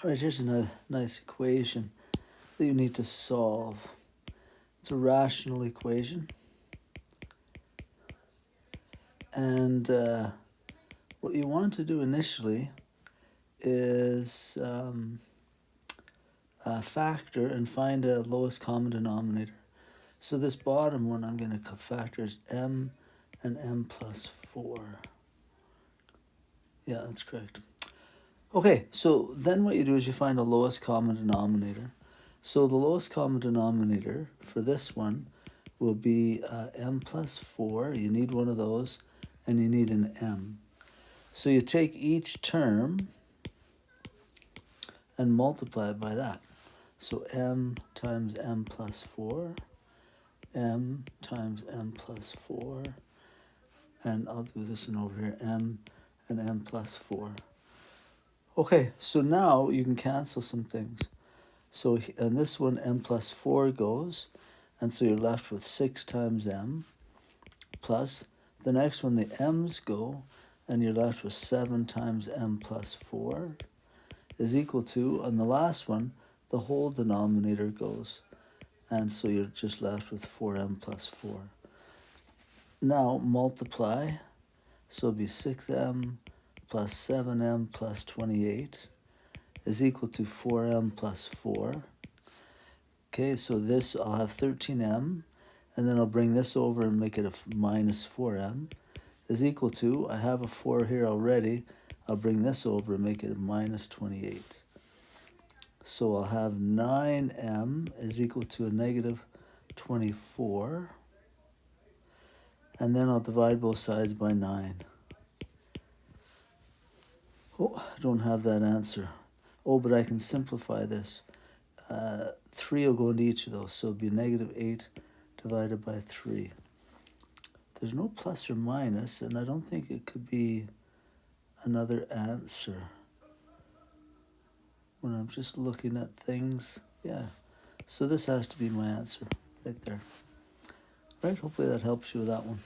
All right, here's a nice equation that you need to solve. It's a rational equation. And what you want to do initially is factor and find a lowest common denominator. So this bottom one I'm going to factor is m and m plus 4. Yeah, that's correct. Okay, so then what you do is you find the lowest common denominator. So the lowest common denominator for this one will be m plus 4. You need one of those, and you need an m. So you take each term and multiply it by that. So m times m plus 4, m times m plus 4, and I'll do this one over here, m and m plus 4. Okay, so now you can cancel some things. So in this one, m plus 4 goes, and so you're left with 6 times m, plus the next one, the m's go, and you're left with 7 times m plus 4, is equal to, on the last one, the whole denominator goes, and so you're just left with 4m plus 4. Now multiply, so it'll be 6m plus 7m plus 28 is equal to 4m plus 4. Okay, so this, I'll have 13m, and then I'll bring this over and make it a minus 4m, is equal to, I have a 4 here already, I'll bring this over and make it a minus 28. So I'll have 9m is equal to a negative 24, and then I'll divide both sides by 9. Oh, I don't have that answer. Oh, but I can simplify this. 3 will go into each of those, so it'll be negative 8 divided by 3. There's no plus or minus, and I don't think it could be another answer. When I'm just looking at things, yeah. So this has to be my answer right there. Right, hopefully that helps you with that one.